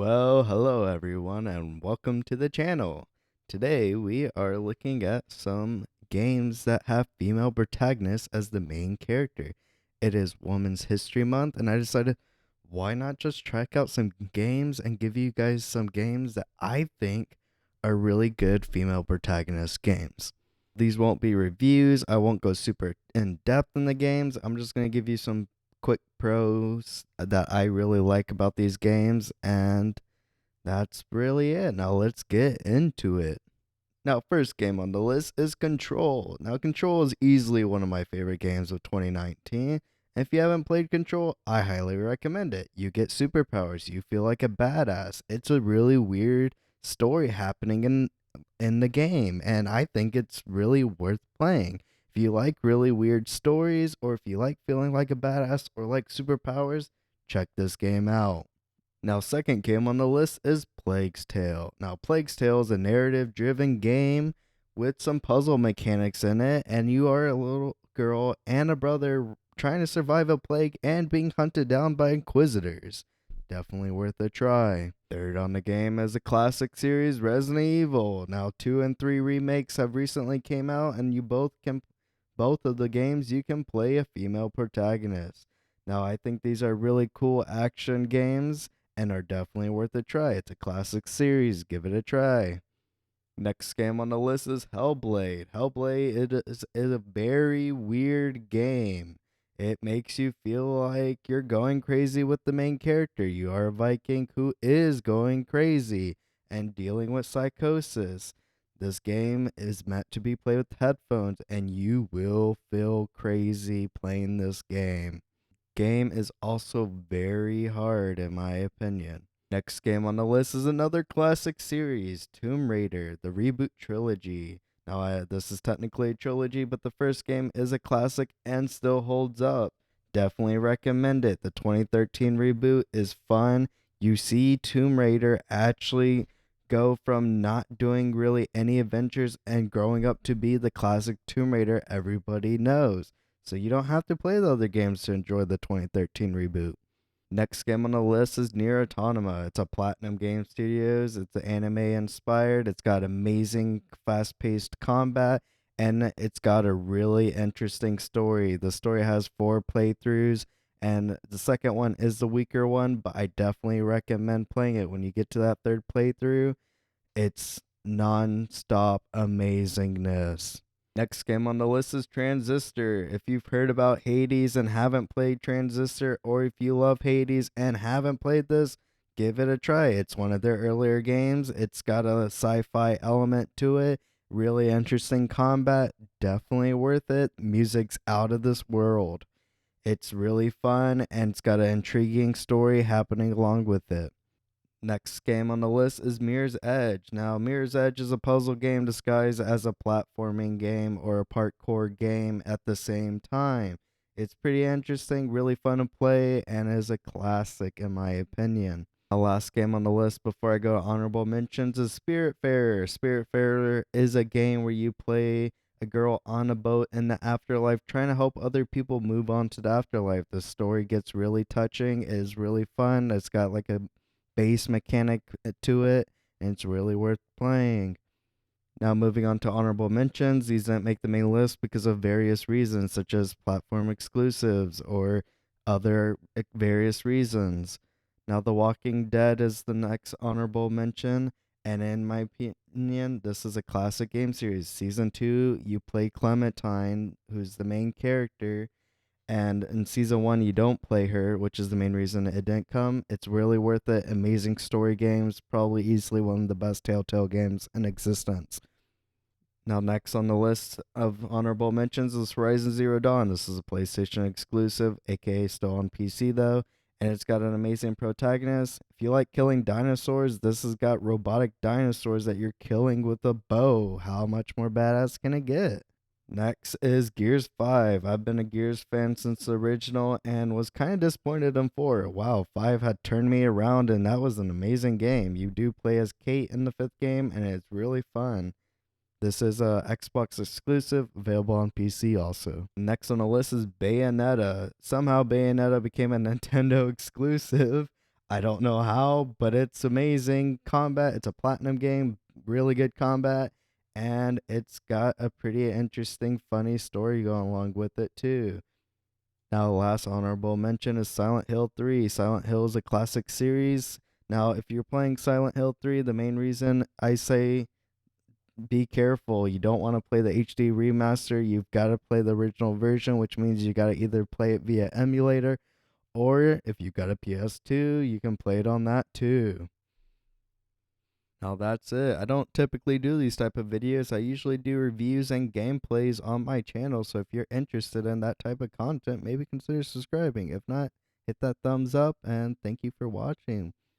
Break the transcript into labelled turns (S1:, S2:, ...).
S1: Well, hello everyone, and welcome to the channel. Today we are looking at some games that have female protagonists as the main character. It is Women's History Month, and I decided why not just check out some games and give you guys some games that I think are really good female protagonist games. These won't be reviews, I won't go super in depth in the games. I'm just going to give you some quick pros that I really like about these games, and that's really it. Now let's get into it. Now, first game on the list is Control. Now, Control is easily one of my favorite games of 2019. If you haven't played Control, I highly recommend it. You get superpowers, you feel like a badass. It's a really weird story happening in the game, and I think it's really worth playing. If you like really weird stories, or if you like feeling like a badass or like superpowers, check this game out. Now, second game on the list is Plague's Tale. Now, Plague's Tale is a narrative driven game with some puzzle mechanics in it, and you are a little girl and a brother trying to survive a plague and being hunted down by inquisitors. Definitely worth a try. Third on the game is a classic series, Resident Evil. Now, 2 and 3 remakes have recently came out, and both of the games you can play a female protagonist. Now, I think these are really cool action games and are definitely worth a try. It's a classic series. Give it a try. Next game on the list is Hellblade. Hellblade is a very weird game. It makes you feel like you're going crazy with the main character. You are a Viking who is going crazy and dealing with psychosis. This game is meant to be played with headphones, and you will feel crazy playing this game is also very hard, in my opinion. Next game on the list is another classic series, Tomb Raider, the reboot trilogy. Now, this is technically a trilogy, but the first game is a classic and still holds up. Definitely recommend it. The 2013 reboot is fun. You see Tomb Raider actually go from not doing really any adventures and growing up to be the classic Tomb Raider everybody knows. So you don't have to play the other games to enjoy the 2013 reboot. Next game on the list is Nier Automata. It's a Platinum Game Studios. It's anime inspired. It's got amazing fast paced combat, and it's got a really interesting story. The story has 4 playthroughs, and the second one is the weaker one, but I definitely recommend playing it. When you get to that third playthrough, it's non-stop amazingness. Next game on the list is Transistor. If you've heard about Hades and haven't played Transistor, or if you love Hades and haven't played this, give it a try. It's one of their earlier games. It's got a sci fi element to it. Really interesting combat. Definitely worth it. Music's out of this world. It's really fun, and it's got an intriguing story happening along with it. Next game on the list is Mirror's Edge. Now, Mirror's Edge is a puzzle game disguised as a platforming game or a parkour game at the same time. It's pretty interesting, really fun to play, and is a classic in my opinion. The last game on the list before I go to honorable mentions is Spiritfarer. Spiritfarer is a game where you play a girl on a boat in the afterlife trying to help other people move on to the afterlife. The story gets really touching, it is really fun. It's got like a base mechanic to it, and it's really worth playing. Now, moving on to honorable mentions, these didn't make the main list because of various reasons, such as platform exclusives or other various reasons. Now, The Walking Dead is the next honorable mention, and in my opinion, this is a classic game series. Season 2, you play Clementine, who's the main character, and in season 1 you don't play her, which is the main reason it didn't come. It's really worth it. Amazing story games, probably easily one of the best Telltale games in existence. Now, next on the list of honorable mentions is Horizon Zero Dawn. This is a PlayStation exclusive, aka still on PC though, and it's got an amazing protagonist. If you like killing dinosaurs, this has got robotic dinosaurs that you're killing with a bow. How much more badass can it get? Next is Gears 5. I've been a Gears fan since the original and was kind of disappointed in 4. Wow, 5 had turned me around, and that was an amazing game. You do play as Kate in the 5th game, and it's really fun. This is a Xbox exclusive, available on PC also. Next on the list is Bayonetta. Somehow Bayonetta became a Nintendo exclusive. I don't know how, but it's amazing combat. It's a platinum game, really good combat, and it's got a pretty interesting, funny story going along with it too. Now, the last honorable mention is Silent Hill 3. Silent Hill is a classic series. Now, if you're playing Silent Hill 3, the main reason I say be careful. You don't want to play the HD remaster. You've got to play the original version, which means you got to either play it via emulator, or if you've got a PS2, you can play it on that too. Now that's it. I don't typically do these type of videos. I usually do reviews and gameplays on my channel. So if you're interested in that type of content, maybe consider subscribing. If not, hit that thumbs up and thank you for watching.